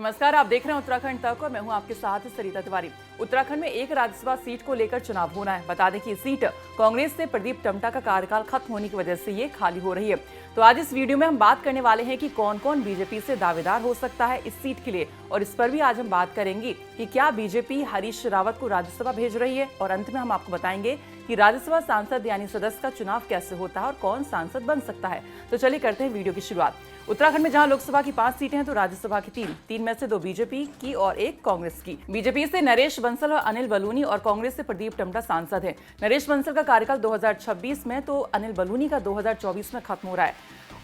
नमस्कार, आप देख रहे हैं उत्तराखंड तक और मैं हूं आपके साथ सरिता तिवारी। उत्तराखंड में एक राज्यसभा सीट को लेकर चुनाव होना है। बता दें कि सीट कांग्रेस से प्रदीप टम्टा का कार्यकाल खत्म होने की वजह से ये खाली हो रही है। तो आज इस वीडियो में हम बात करने वाले हैं कि कौन कौन बीजेपी से दावेदार हो सकता है इस सीट के लिए, और इस पर भी आज हम बात करेंगे कि क्या बीजेपी हरीश रावत को राज्यसभा भेज रही है, और अंत में हम आपको बताएंगे कि राज्यसभा सांसद यानी सदस्य का चुनाव कैसे होता है और कौन सांसद बन सकता है। तो चलिए करते हैं वीडियो की शुरुआत। उत्तराखंड में जहां लोकसभा की 5 सीटें हैं तो राज्यसभा की 3 में से 2 बीजेपी की और 1 कांग्रेस की। बीजेपी से नरेश बंसल और अनिल बलूनी और कांग्रेस से प्रदीप टम्टा सांसद हैं। नरेश बंसल का कार्यकाल 2026 में तो अनिल बलूनी का 2024 में खत्म हो रहा है।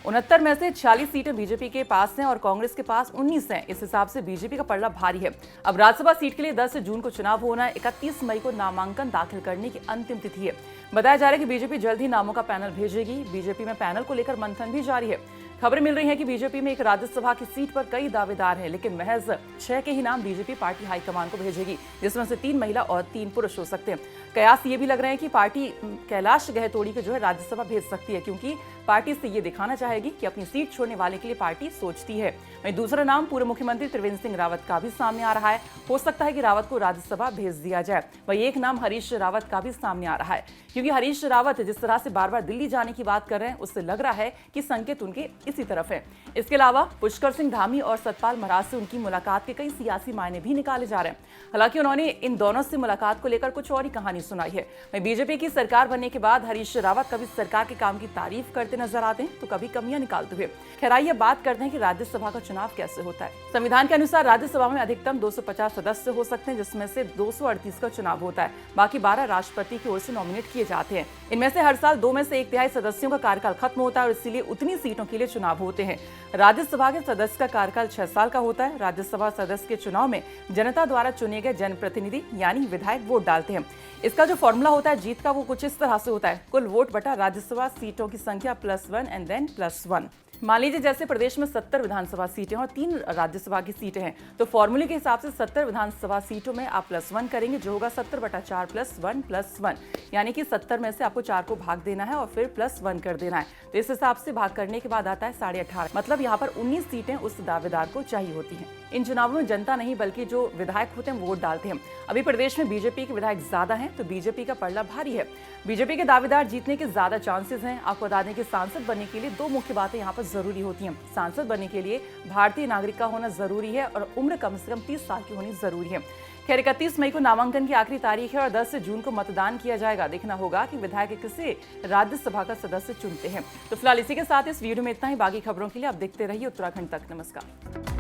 69 में से 46 सीटें बीजेपी के पास हैं और कांग्रेस के पास 19 हैं। इस हिसाब से बीजेपी का पलड़ा भारी है। अब राज्यसभा सीट के लिए 10 जून को चुनाव होना है। 31 मई को नामांकन दाखिल करने की अंतिम तिथि है। बताया जा रहा है कि बीजेपी जल्द ही नामों का पैनल भेजेगी। बीजेपी में पैनल को लेकर मंथन भी जारी है। खबरें मिल रही है कि बीजेपी में एक राज्यसभा की सीट पर कई दावेदार हैं, लेकिन महज 6 के ही नाम बीजेपी पार्टी हाईकमान को भेजेगी, जिसमें से 3 महिला और 3 पुरुष हो सकते हैं। कयास ये भी लग रहे हैं कि पार्टी कैलाश गहतोड़ी को राज्यसभा भेज सकती है, क्योंकि पार्टी से ये दिखाना चाहेगी कि अपनी सीट छोड़ने वाले के लिए पार्टी सोचती है। वहीं दूसरा नाम पूर्व मुख्यमंत्री त्रिवेंद्र सिंह रावत का भी सामने आ रहा है। हो सकता है कि रावत को राज्यसभा भेज दिया जाए। वहीं एक नाम हरीश रावत का भी सामने आ रहा है, क्योंकि हरीश रावत जिस तरह से बार बार दिल्ली जाने की बात कर रहे हैं, उससे लग रहा है कि संकेत उनके इसी तरफ है। इसके अलावा पुष्कर सिंह धामी और सतपाल महाराज से उनकी मुलाकात के कई सियासी मायने भी निकाले जा रहे हैं। हालांकि उन्होंने इन दोनों से मुलाकात को लेकर कुछ और ही कहानी सुनाई है। वहीं बीजेपी की सरकार बनने के बाद हरीश रावत कभी सरकार के काम की तारीफ करते नजर आते हैं तो कभी कमियां निकालते हुए। खैर, आइए बात करते हैं कि राज्यसभा का चुनाव कैसे होता है। संविधान के अनुसार राज्यसभा में अधिकतम 250 सदस्य हो सकते हैं, जिसमें से 238 का चुनाव होता है। बाकी 12 राष्ट्रपति की ओर से नॉमिनेट किए जाते हैं। इनमें से हर साल 2 में से 1/3 सदस्यों का कार्यकाल खत्म होता है और इसीलिए उतनी सीटों के लिए चुनाव होते हैं। राज्यसभा के सदस्य का कार्यकाल 6 साल का होता है। राज्यसभा सदस्य के चुनाव में जनता द्वारा चुने गए जनप्रतिनिधि यानी विधायक वोट डालते हैं। इसका जो फॉर्मूला होता है जीत का, वो कुछ इस तरह से होता है: कुल वोट बटा राज्यसभा सीटों की संख्या +1 एंड देन +1। मान लीजिए जैसे प्रदेश में 70 विधानसभा सीटें और 3 राज्यसभा की सीटें हैं, तो फॉर्मूले के हिसाब से 70 विधानसभा सीटों में आप +1 करेंगे, जो होगा 70/4 +1 यानी कि 70 में से आपको 4 को भाग देना है और फिर +1 कर देना है। तो इस हिसाब से भाग करने के बाद आता है 18.5, मतलब यहाँ पर 19 सीटें उस दावेदार को चाहिए होती हैं। इन चुनावों में जनता नहीं बल्कि जो विधायक होते हैं वोट डालते हैं। अभी प्रदेश में बीजेपी के विधायक ज्यादा हैं, तो बीजेपी का पलड़ा भारी है। बीजेपी के दावेदार जीतने के ज्यादा चांसेस हैं। आपको बता दें कि सांसद बनने के लिए 2 मुख्य बातें यहाँ पर जरूरी होती हैं। सांसद बनने के लिए भारतीय नागरिक का होना जरूरी है और उम्र कम से कम 30 साल की होनी जरूरी है। खैर, 31 मई को नामांकन की आखिरी तारीख है और 10 जून को मतदान किया जाएगा। देखना होगा कि विधायक किसे राज्यसभा का सदस्य चुनते हैं। तो फिलहाल इसी के साथ इस वीडियो में इतना ही। बाकी खबरों के लिए आप देखते रहिए उत्तराखंड तक। नमस्कार।